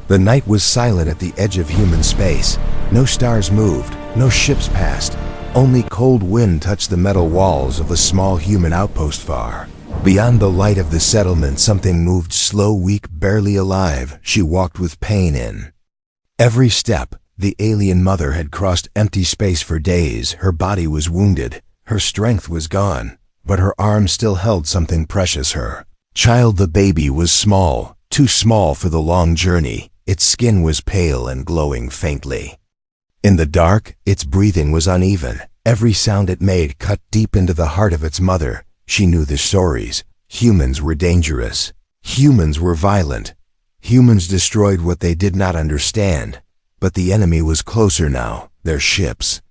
The night was silent at the edge of human space. No stars moved, no ships passed. Only cold wind touched the metal walls of a small human outpost far. Beyond the light of the settlement, something moved slow, weak, barely alive. She walked with pain in every step. The alien mother had crossed empty space for days. Her body was wounded. Her strength was gone. But her arms still held something precious. Her child, the baby, was small, too small for the long journey. Its skin was pale and glowing faintly. In the dark, its breathing was uneven. Every sound it made cut deep into the heart of its mother. She knew the stories. Humans were dangerous. Humans were violent. Humans destroyed what they did not understand. But the enemy was closer now. Their ships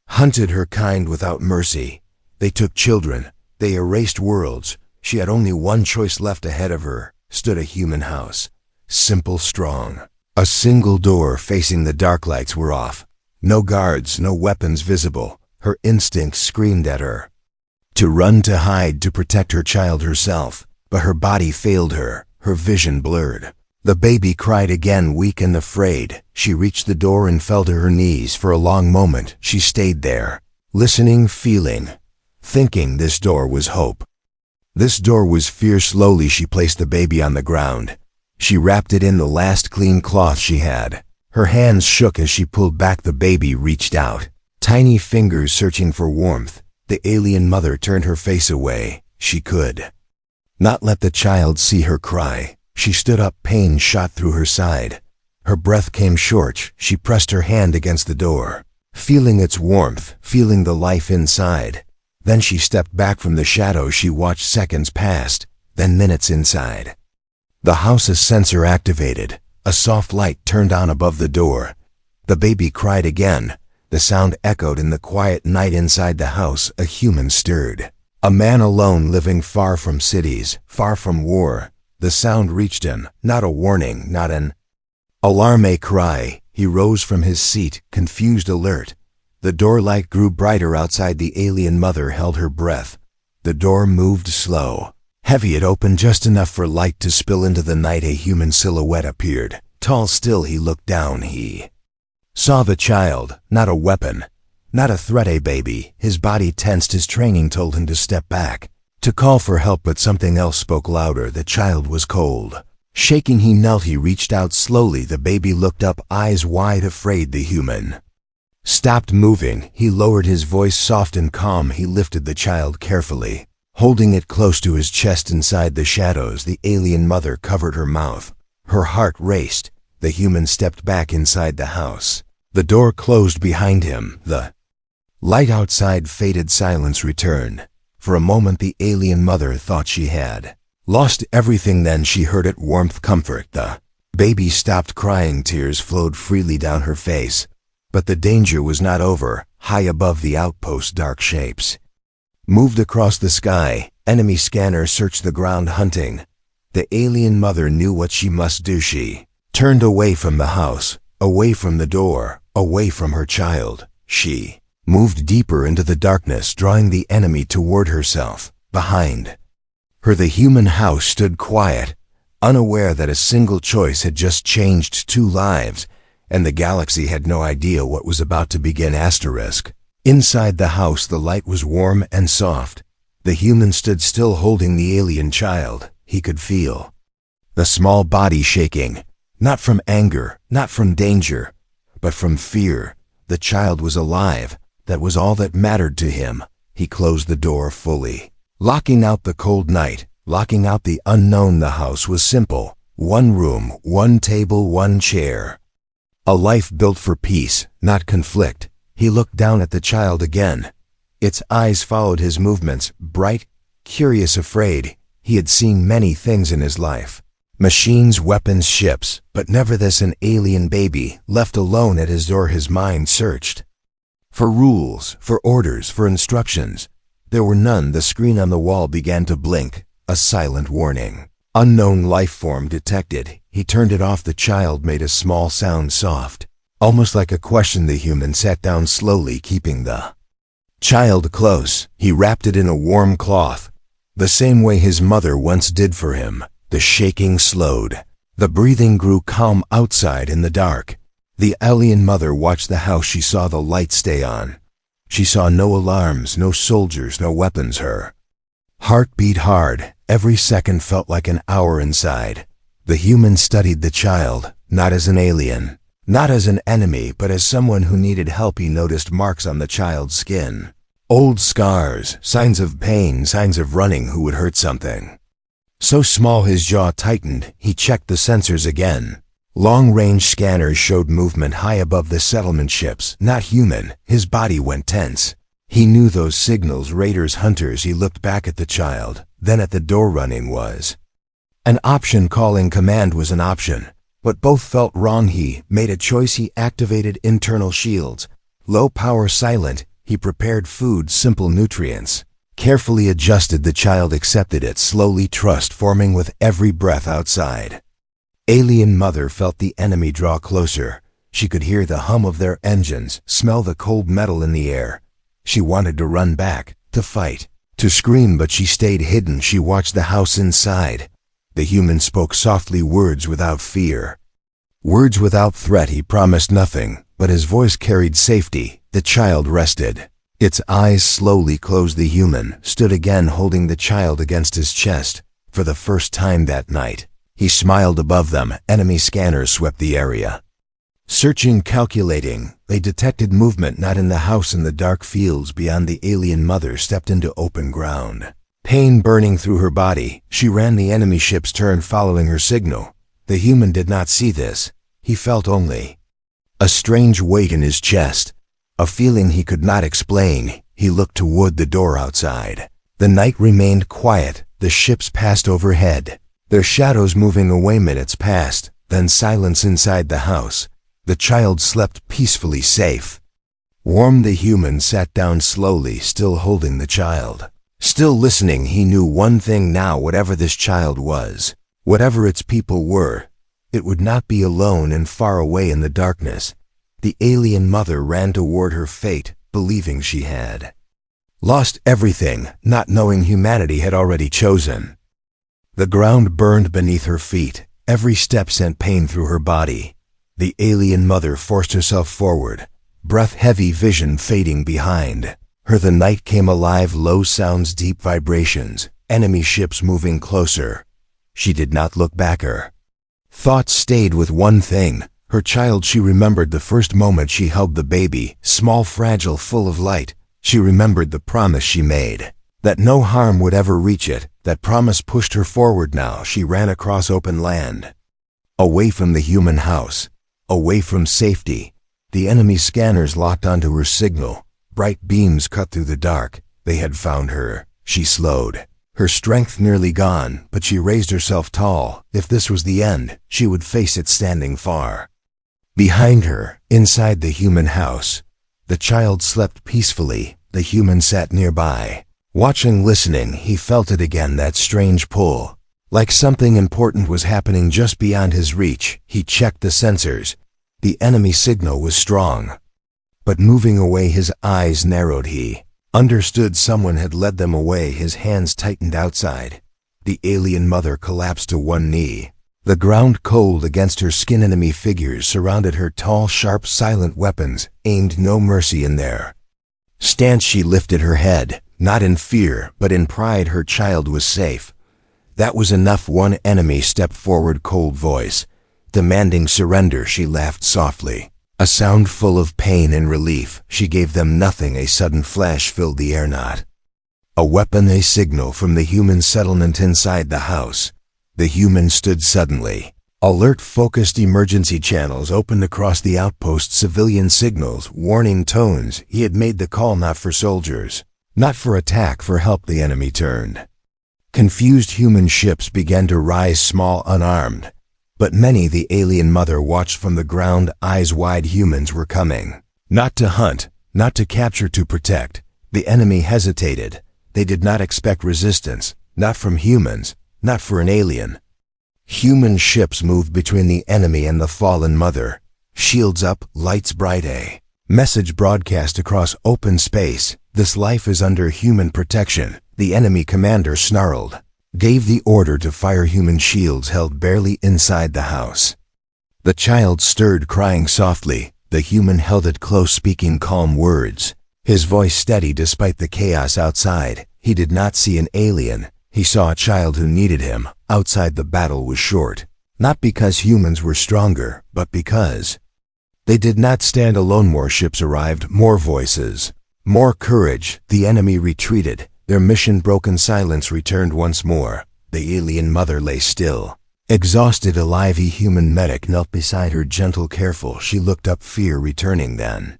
hunted her kind without mercy. They took children. They erased worlds. She had only one choice left. Ahead of her stood a human house. Simple, strong. A single door facing the dark. Lights were off. No guards, no weapons visible. Her instincts screamed at her to run, to hide, to protect her child, herself. But her body failed her. Her vision blurred. The baby cried again, weak and afraid. She reached the door and fell to her knees. For a long moment, she stayed there, listening, feeling, thinking this door was hope. This door was fear. Slowly, she placed the baby on the ground. She wrapped it in the last clean cloth she had. Her hands shook as she pulled back. The baby reached out, tiny fingers searching for warmth. The alien mother turned her face away. She could not let the child see her cry. She stood up, pain shot through her side. Her breath came short. She pressed her hand against the door, feeling its warmth, feeling the life inside. Then she stepped back from the shadows. She watched. Seconds passed, then minutes inside the house. A sensor activated. A soft light turned on above the door. The baby cried again. The sound echoed in the quiet night. Inside the house, a human stirred. A man alone, living far from cities, far from war. The sound reached him, not a warning, not an alarm, a cry. He rose from his seat, confused, alert. The door light grew brighter outside. The alien mother held her breath. The door moved slow. Heavy, it opened just enough for light to spill into the night. A human silhouette appeared. Tall, still. He looked down. He saw the child, not a weapon, not a threat, a baby. His body tensed. His training told him to step back, to call for help, but something else spoke louder. The child was cold. Shaking, he knelt. He reached out slowly. The baby looked up, eyes wide, afraid. The human stopped moving. He lowered his voice, soft and calm. He lifted the child carefully, holding it close to his chest. Inside the shadows, the alien mother covered her mouth. Her heart raced. The human stepped back inside the house. The door closed behind him. The light outside faded. Silence returned. For a moment, the alien mother thought she had lost everything. Then she heard it, warmth, comfort. The baby stopped crying. Tears flowed freely down her face. But the danger was not over. High above the outpost, dark shapes moved across the sky. Enemy scanner searched the ground, hunting. The alien mother knew what she must do. She turned away from the house, away from the door, away from her child. She moved deeper into the darkness, drawing the enemy toward herself. Behind her, the human house stood quiet, unaware that a single choice had just changed 2 lives, and the galaxy had no idea what was about to begin. Asterisk. Inside the house, the light was warm and soft. The human stood still, holding the alien child. He could feel the small body shaking, not from anger, not from danger, but from fear. The child was alive. That was all that mattered to him. He closed the door fully, locking out the cold night, locking out the unknown. The house was simple. 1 room, 1 table, 1 chair. A life built for peace, not conflict. He looked down at the child again. Its eyes followed his movements, bright, curious, afraid. He had seen many things in his life. Machines, weapons, ships, but never this. An alien baby, left alone at his door. His mind searched for rules, for orders, for instructions. There were none. The screen on the wall began to blink, a silent warning. Unknown life form detected. He turned it off. The child made a small sound, soft, almost like a question. The human sat down slowly, keeping the child close. He wrapped it in a warm cloth, the same way his mother once did for him. The shaking slowed. The breathing grew calm outside in the dark. The alien mother watched the house. She saw the light stay on. She saw no alarms, no soldiers, no weapons. Her heart beat hard. Every second felt like an hour inside. The human studied the child, not as an alien, not as an enemy, but as someone who needed help. He noticed marks on the child's skin. Old scars, signs of pain, signs of running who would hurt something. So small his jaw tightened. He checked the sensors again. Long-range scanners showed movement high above the settlement ships, not human. His body went tense. He knew those signals, raiders, hunters. He looked back at the child, then at the door. Running was an option. Calling command was an option. But both felt wrong. He made a choice. He activated internal shields. Low power, silent. He prepared food, simple nutrients. Carefully adjusted. The child accepted it, slowly, trust forming with every breath outside. Alien mother felt the enemy draw closer. She could hear the hum of their engines, smell the cold metal in the air. She wanted to run back, to fight, to scream, but she stayed hidden. She watched the house inside. The human spoke softly, words without fear, words without threat. He promised nothing, but his voice carried safety. The child rested. Its eyes slowly closed. The human stood again, holding the child against his chest. For the first time that night, he smiled above them. Enemy scanners swept the area. Searching, calculating, they detected movement not in the house, in the dark fields beyond. The alien mother stepped into open ground. Pain burning through her body, she ran. The enemy ships turned, following her signal. The human did not see this. He felt only a strange weight in his chest, a feeling he could not explain. He looked toward the door outside. The night remained quiet. The ships passed overhead, their shadows moving away. Minutes passed, then silence inside the house. The child slept peacefully, safe. Warm. The human sat down slowly, still holding the child, still listening. He knew one thing now: whatever this child was, whatever its people were, it would not be alone and far away in the darkness. The alien mother ran toward her fate, believing she had lost everything, not knowing humanity had already chosen. The ground burned beneath her feet. Every step sent pain through her body. The alien mother forced herself forward, breath heavy, vision fading behind her. The night came alive, low sounds, deep vibrations, enemy ships moving closer. She did not look back. Her thoughts stayed with one thing: her child. She remembered the first moment she held the baby, small, fragile, full of light. She remembered the promise she made, that no harm would ever reach it. That promise pushed her forward. Now she ran across open land, away from the human house, away from safety. The enemy scanners locked onto her signal. Bright beams cut through the dark. They had found her. She slowed, her strength nearly gone, but she raised herself tall. If this was the end, she would face it standing far behind her. Inside the human house, the child slept peacefully. The human sat nearby, watching, listening. He felt it again, that strange pull, like something important was happening just beyond his reach. He checked the sensors. The enemy signal was strong, but moving away. His eyes narrowed. He understood someone had led them away. His hands tightened outside. The alien mother collapsed to one knee, the ground cold against her skin. Enemy figures surrounded her, tall, sharp, silent weapons, aimed no mercy in their stance. She lifted her head, not in fear, but in pride. Her child was safe. That was enough. One enemy stepped forward, cold voice, demanding surrender. She laughed softly, a sound full of pain and relief. She gave them nothing. A sudden flash filled the air, not a weapon, a signal from the human settlement inside the house. The human stood suddenly, alert, focused. Emergency channels opened across the outpost, civilian signals, warning tones. He had made the call, not for soldiers, not for attack, for help. The enemy turned. Confused human ships began to rise, small, unarmed. But many. The alien mother watched from the ground, eyes wide. Humans were coming, not to hunt, not to capture, to protect. The enemy hesitated. They did not expect resistance, not from humans, not for an alien. Human ships moved between the enemy and the fallen mother. Shields up, lights bright. A message broadcast across open space: this life is under human protection. The enemy commander snarled, gave the order to fire human shields held barely inside the house. The child stirred, crying softly. The human held it close, speaking calm words. His voice steady despite the chaos outside. He did not see an alien. He saw a child who needed him. Outside, the battle was short. Not because humans were stronger, but because they did not stand alone. More ships arrived, more voices, more courage. The enemy retreated. Their mission broken. Silence returned once more. The alien mother lay still, exhausted. A lively human medic knelt beside her, gentle, careful. She looked up, fear returning then.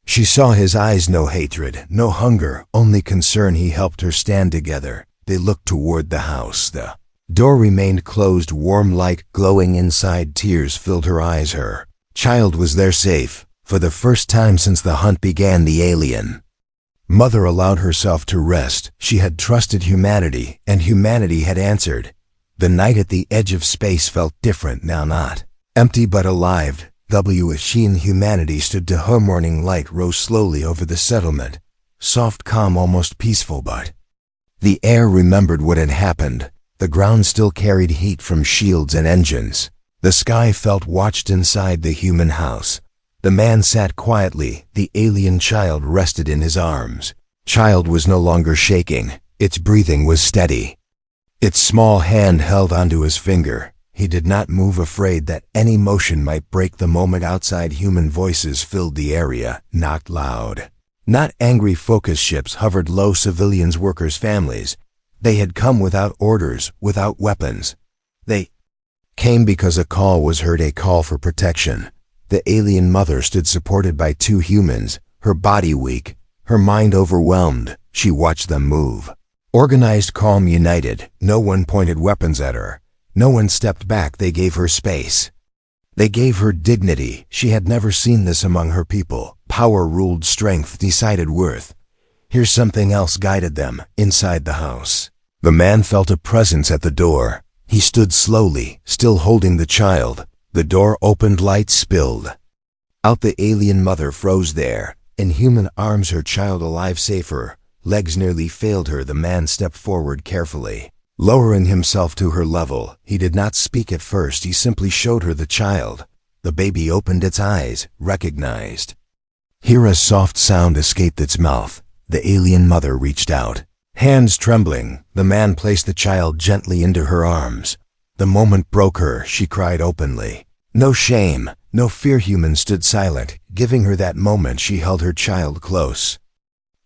She saw his eyes, no hatred, no hunger, only concern. He helped her stand together. They looked toward the house. The door remained closed, warm light glowing inside. Tears filled her eyes. Her child was there, safe. For the first time since the hunt began, the alien mother allowed herself to rest. She had trusted humanity, and humanity had answered. The night at the edge of space felt different now, not empty but alive. She and humanity stood to her. Morning light rose slowly over the settlement, soft, calm, almost peaceful, but the air remembered what had happened. The ground still carried heat from shields and engines. The sky felt watched inside the human house. The man sat quietly. The alien child rested in his arms. Child was no longer shaking. Its breathing was steady. Its small hand held onto his finger. He did not move, afraid that any motion might break the moment. Outside, human voices filled the area, not loud, not angry. Focus ships hovered low. Civilians, workers, families. They had come without orders, without weapons. They came because a call was heard, a call for protection. The alien mother stood supported by two humans, her body weak, her mind overwhelmed. She watched them move. Organized, calm, united. No one pointed weapons at her. No one stepped back. They gave her space. They gave her dignity. She had never seen this among her people. Power ruled, strength decided worth. Here's something else guided them. Inside the house, the man felt a presence at the door. He stood slowly, still holding the child. The door opened, light spilled out. The alien mother froze there, in human arms, her child alive, safer. Legs nearly failed her. The man stepped forward carefully, lowering himself to her level. He did not speak at first. He simply showed her the child. The baby opened its eyes, recognized. Here a soft sound escaped its mouth. The alien mother reached out. Hands trembling, the man placed the child gently into her arms. The moment broke her. She cried openly. No shame, no fear. Humans stood silent, giving her that moment. She held her child close,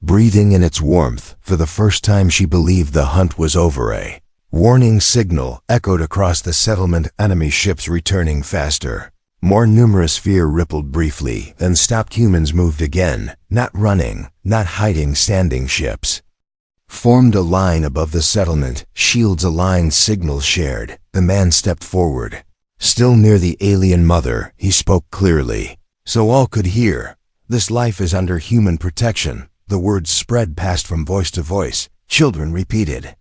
breathing in its warmth. For the first time she believed the hunt was over. A warning signal echoed across the settlement. Enemy ships returning faster, more numerous. Fear rippled briefly, then stopped. Humans moved again, not running, not hiding. Standing ships formed a line above the settlement, shields aligned, signals shared. The man stepped forward, still near the alien mother. He spoke clearly, so all could hear. This life is under human protection. The words spread past from voice to voice. Children repeated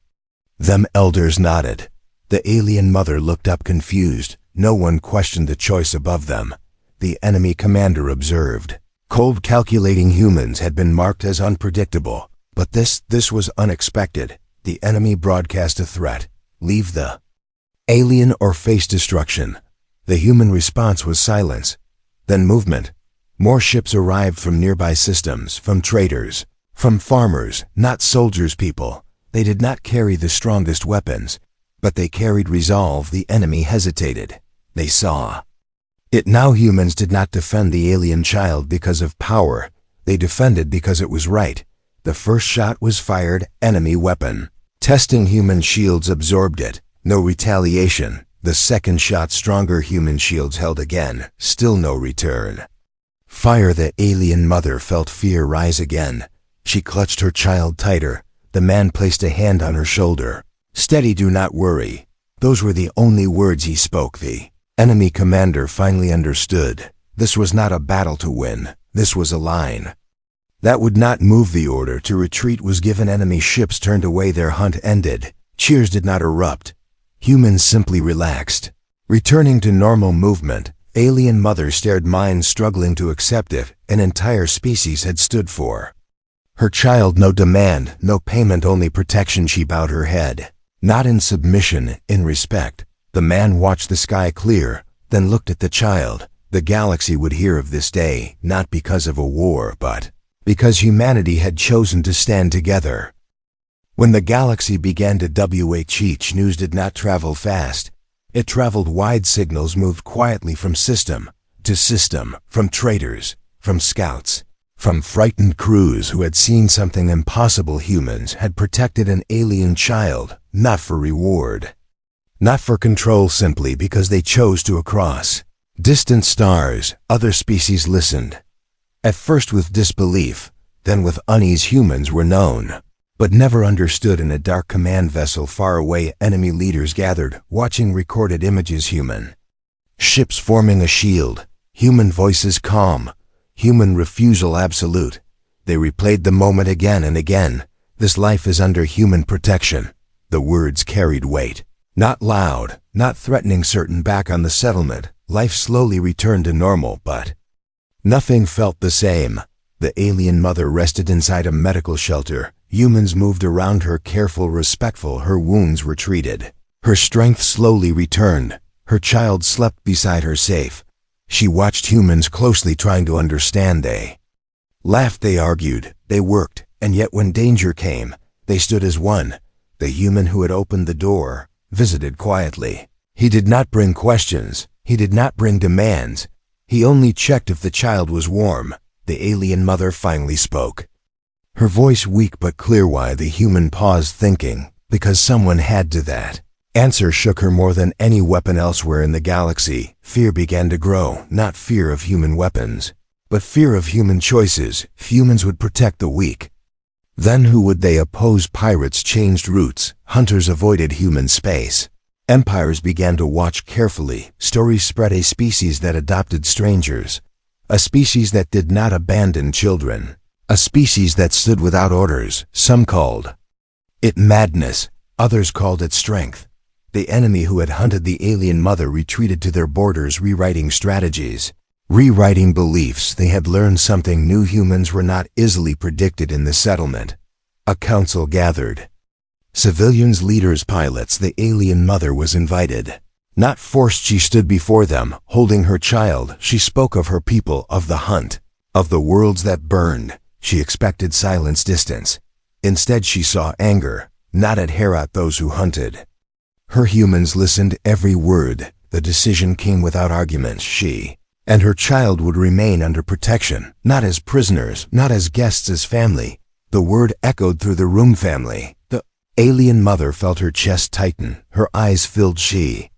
them. Elders nodded. The alien mother looked up, confused. No one questioned the choice above them. The enemy commander observed. Cold, calculating. Humans had been marked as unpredictable. But this was unexpected. The enemy broadcast a threat. Leave the alien or face destruction. The human response was silence, then movement. More ships arrived from nearby systems, from traders, from farmers, not soldiers, people. They did not carry the strongest weapons, but they carried resolve. The enemy hesitated. They saw it now. Humans did not defend the alien child because of power. They defended because it was right. The first shot was fired, enemy weapon. Testing, human shields absorbed it. No retaliation. The second shot, stronger. Human shields held again. Still no return. Fire. The alien mother felt fear rise again. She clutched her child tighter. The man placed a hand on her shoulder. Steady, do not worry. Those were the only words he spoke. The enemy commander finally understood. This was not a battle to win. This was a line that would not move. The order to retreat was given. Enemy ships turned away. Their hunt ended. Cheers did not erupt. Humans simply relaxed, returning to normal movement. Alien mother stared, mind struggling to accept it. An entire species had stood for her child. No demand, no payment, only protection. She bowed her head. Not in submission, in respect. The man watched the sky clear, then looked at the child. The galaxy would hear of this day, not because of a war, but because humanity had chosen to stand together. When the galaxy began to WH, news did not travel fast. It traveled wide. Signals moved quietly from system to system, from traitors, from scouts, from frightened crews who had seen something impossible. Humans had protected an alien child, not for reward, not for control, simply because they chose to cross distant stars. Other species listened, at first with disbelief, then with unease. Humans were known, but never understood. In a dark command vessel far away, enemy leaders gathered, watching recorded images. Human ships forming a shield, human voices calm, human refusal absolute. They replayed the moment again and again. This life is under human protection. The words carried weight. Not loud, not threatening. Certain. Back on the settlement, life slowly returned to normal, but nothing felt the same. The alien mother rested inside a medical shelter. Humans moved around her, careful, respectful. Her wounds were treated. Her strength slowly returned. Her child slept beside her, safe. She watched humans closely, trying to understand. They laughed, they argued, they worked, and yet when danger came, they stood as one. The human who had opened the door visited quietly. He did not bring questions. He did not bring demands. He only checked if the child was warm. The alien mother finally spoke. Her voice weak but clear. Why? The human paused, thinking. Because someone had to. That answer shook her more than any weapon elsewhere in the galaxy. Fear began to grow, not fear of human weapons, but fear of human choices. Humans would protect the weak. Then who would they oppose? Pirates changed routes. Hunters avoided human space. Empires began to watch carefully. Stories spread. A species that adopted strangers. A species that did not abandon children. A species that stood without orders. Some called it madness. Others called it strength. The enemy who had hunted the alien mother retreated to their borders, rewriting strategies, rewriting beliefs. They had learned something new. Humans were not easily predicted in the settlement. A council gathered. Civilians, leaders, pilots. The alien mother was invited, not forced. She stood before them, holding her child. She spoke of her people, of the hunt, of the worlds that burned. She expected silence, distance. Instead she saw anger, not at Herat, those who hunted. Her humans listened, every word. The decision came without arguments. She and her child would remain under protection, not as prisoners, not as guests, as family. The word echoed through the room, family. The alien mother felt her chest tighten, her eyes filled. She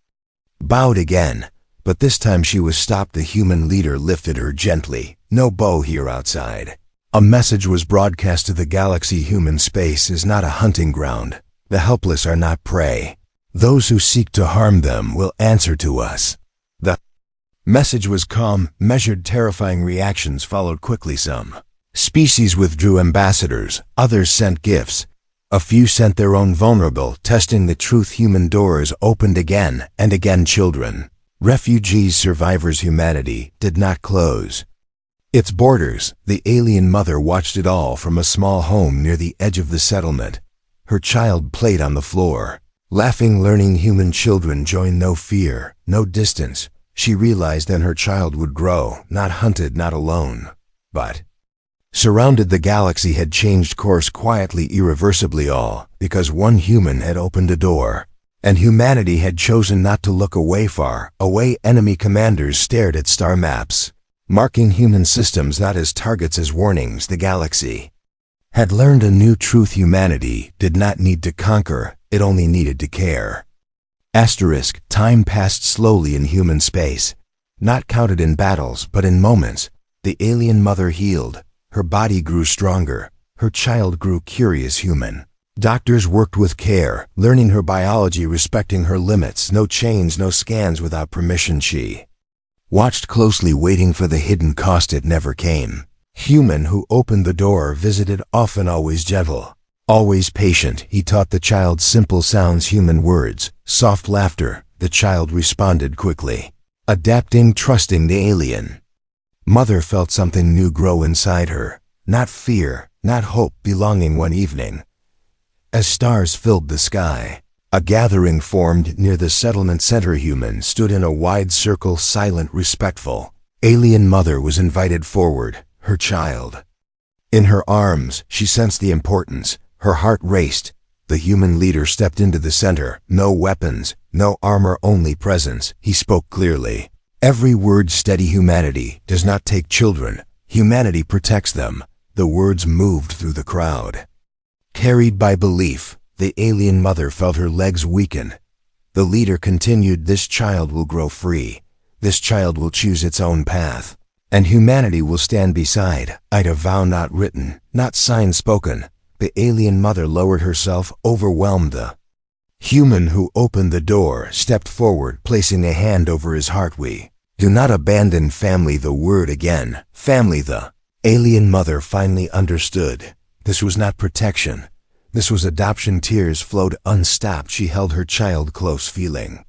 bowed again, but this time she was stopped. The human leader lifted her gently. No bow here outside. A message was broadcast to the galaxy. Human space is not a hunting ground. The helpless are not prey. Those who seek to harm them will answer to us. The message was calm, measured. Terrifying reactions followed quickly. Some species withdrew ambassadors, others sent gifts. A few sent their own, vulnerable, testing the truth. Human doors opened again and again. Children, refugees, survivors. Humanity did not close its borders. The alien mother watched it all from a small home near the edge of the settlement. Her child played on the floor, laughing, learning. Human children join. No fear, no distance. She realized then her child would grow, not hunted, not alone, but surrounded. The galaxy had changed course quietly, irreversibly, all because one human had opened a door, and humanity had chosen not to look away, far away. Enemy commanders stared at star maps, marking human systems not as targets, as warnings. The galaxy had learned a new truth. Humanity did not need to conquer, it only needed to care. Asterisk. Time passed slowly in human space, not counted in battles, but in moments. The alien mother healed. Her body grew stronger. Her child grew curious. Human doctors worked with care, learning her biology, respecting her limits. No chains, no scans without permission. She watched closely, waiting for the hidden cost. It never came. Human who opened the door visited, often, always gentle, always patient. He taught the child simple sounds, human words, soft laughter. The child responded quickly, adapting, trusting. The alien mother felt something new grow inside her. Not fear, not hope, belonging. One evening, as stars filled the sky, A gathering formed near the settlement center. Humans stood in a wide circle, silent, respectful. Alien mother was invited forward, her child. In her arms, she sensed the importance. Her heart raced. The human leader stepped into the center. No weapons, no armor, only presence. He spoke clearly. Every word steady. Humanity does not take children. Humanity protects them. The words moved through the crowd. Carried by belief, the alien mother felt her legs weaken. The leader continued, "This child will grow free. This child will choose its own path. And humanity will stand beside it. A vow not written, not sign spoken." The alien mother lowered herself, overwhelmed. The human who opened the door stepped forward, placing a hand over his heart. "We do not abandon family." The word again, family. The alien mother finally understood. This was not protection. This was adoption. Tears flowed unstopped. She held her child close, feeling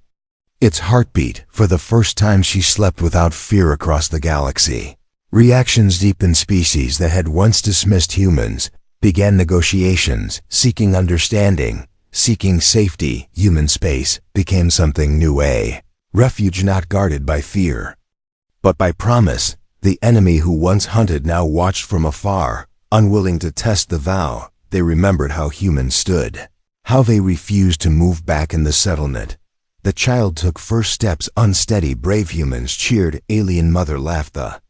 its heartbeat. For the first time she slept without fear across the galaxy. Reactions deepened. Species that had once dismissed humans began negotiations, seeking understanding, seeking safety. Human space became something new, a refuge not guarded by fear, but by promise. The enemy who once hunted now watched from afar, unwilling to test the vow. They remembered how humans stood, how they refused to move back in the settlement. The child took first steps, unsteady. Brave humans cheered. Alien mother laughed. The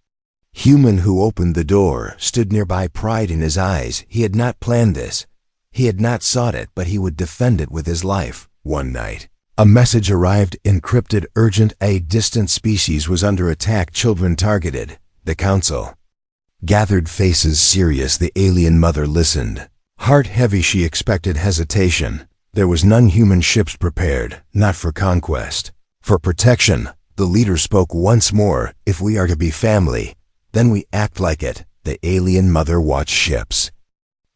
human who opened the door stood nearby, pride in his eyes. He had not planned this. He had not sought it, but he would defend it with his life. One night, a message arrived, encrypted, urgent. A distant species was under attack. Children targeted. The council gathered, faces serious. The alien mother listened. Heart heavy, she expected hesitation. There was none. Human ships prepared, not for conquest, for protection. The leader spoke once more. "If we are to be family, then we act like it." The alien mother watched ships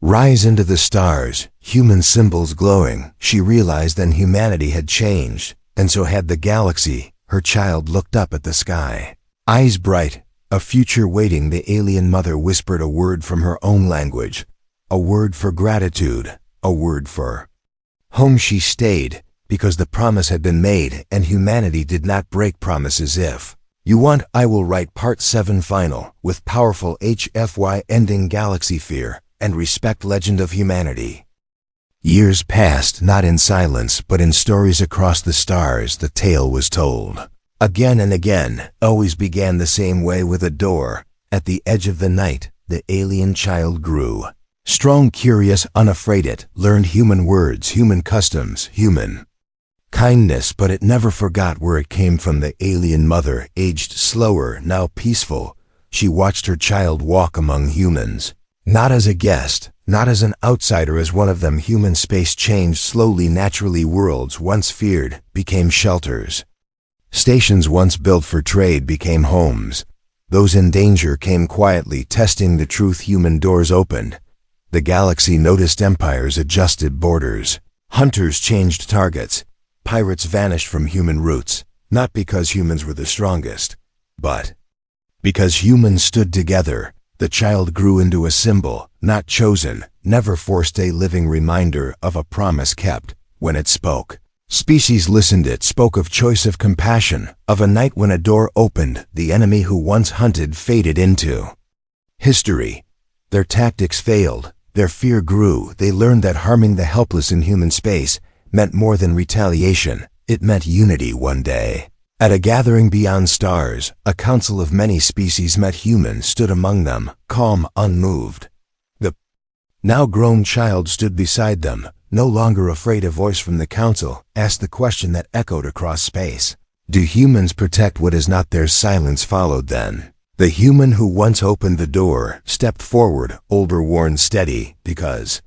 rise into the stars, human symbols glowing. She realized then humanity had changed, and so had the galaxy. Her child looked up at the sky, eyes bright, a future waiting. The alien mother whispered a word from her own language, a word for gratitude, a word for home. She stayed because the promise had been made, and humanity did not break promises. If you want, I will write Part 7 final, with powerful HFY ending, galaxy fear and respect, legend of humanity. Years passed, not in silence, but in stories across the stars. The tale was told again and again, always began the same way, with a door. At the edge of the night, the alien child grew. Strong, curious, unafraid. It learned human words, human customs, human kindness, but it never forgot where it came from. The alien mother aged slower, now peaceful. She watched her child walk among humans, not as a guest, not as an outsider, as one of them. Human space changed slowly, naturally. Worlds once feared became shelters. Stations once built for trade became homes. Those in danger came quietly, testing the truth. Human doors opened. The galaxy noticed. Empires adjusted borders. Hunters changed targets. Pirates vanished from human roots, not because humans were the strongest, but because humans stood together. The child grew into a symbol, not chosen, never forced, a living reminder of a promise kept. When it spoke, species listened. It spoke of choice, of compassion, of a night when a door opened. The enemy who once hunted faded into history. Their tactics failed. Their fear grew. They learned that harming the helpless in human space meant more than retaliation. It meant unity. One day, at a gathering beyond stars, a council of many species met. Humans stood among them, calm, unmoved. The now grown child stood beside them, no longer afraid. A voice from the council asked the question that echoed across space. Do humans protect what is not theirs? Silence followed. Then the human who once opened the door stepped forward, older, worn, steady, because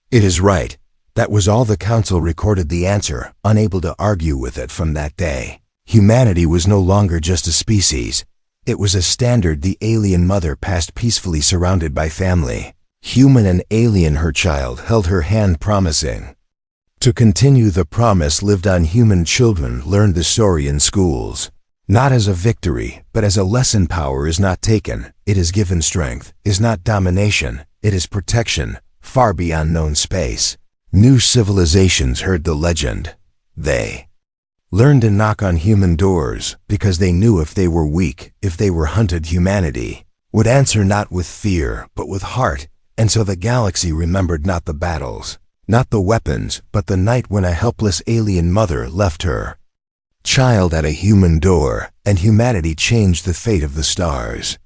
it is right. That was all. The council recorded the answer, unable to argue with it. From that day, humanity was no longer just a species. It was a standard. The alien mother passed peacefully, surrounded by family. Human and alien, her child held her hand, promising to continue. The promise lived on. Human children learned the story in schools, not as a victory, but as a lesson. Power is not taken, it is given. Strength is not domination, it is protection, far beyond known space. New civilizations heard the legend. They learned to knock on human doors because they knew if they were weak, if they were hunted, humanity would answer not with fear, but with heart. And so the galaxy remembered not the battles, not the weapons, but the night when a helpless alien mother left her child at a human door, and humanity changed the fate of the stars.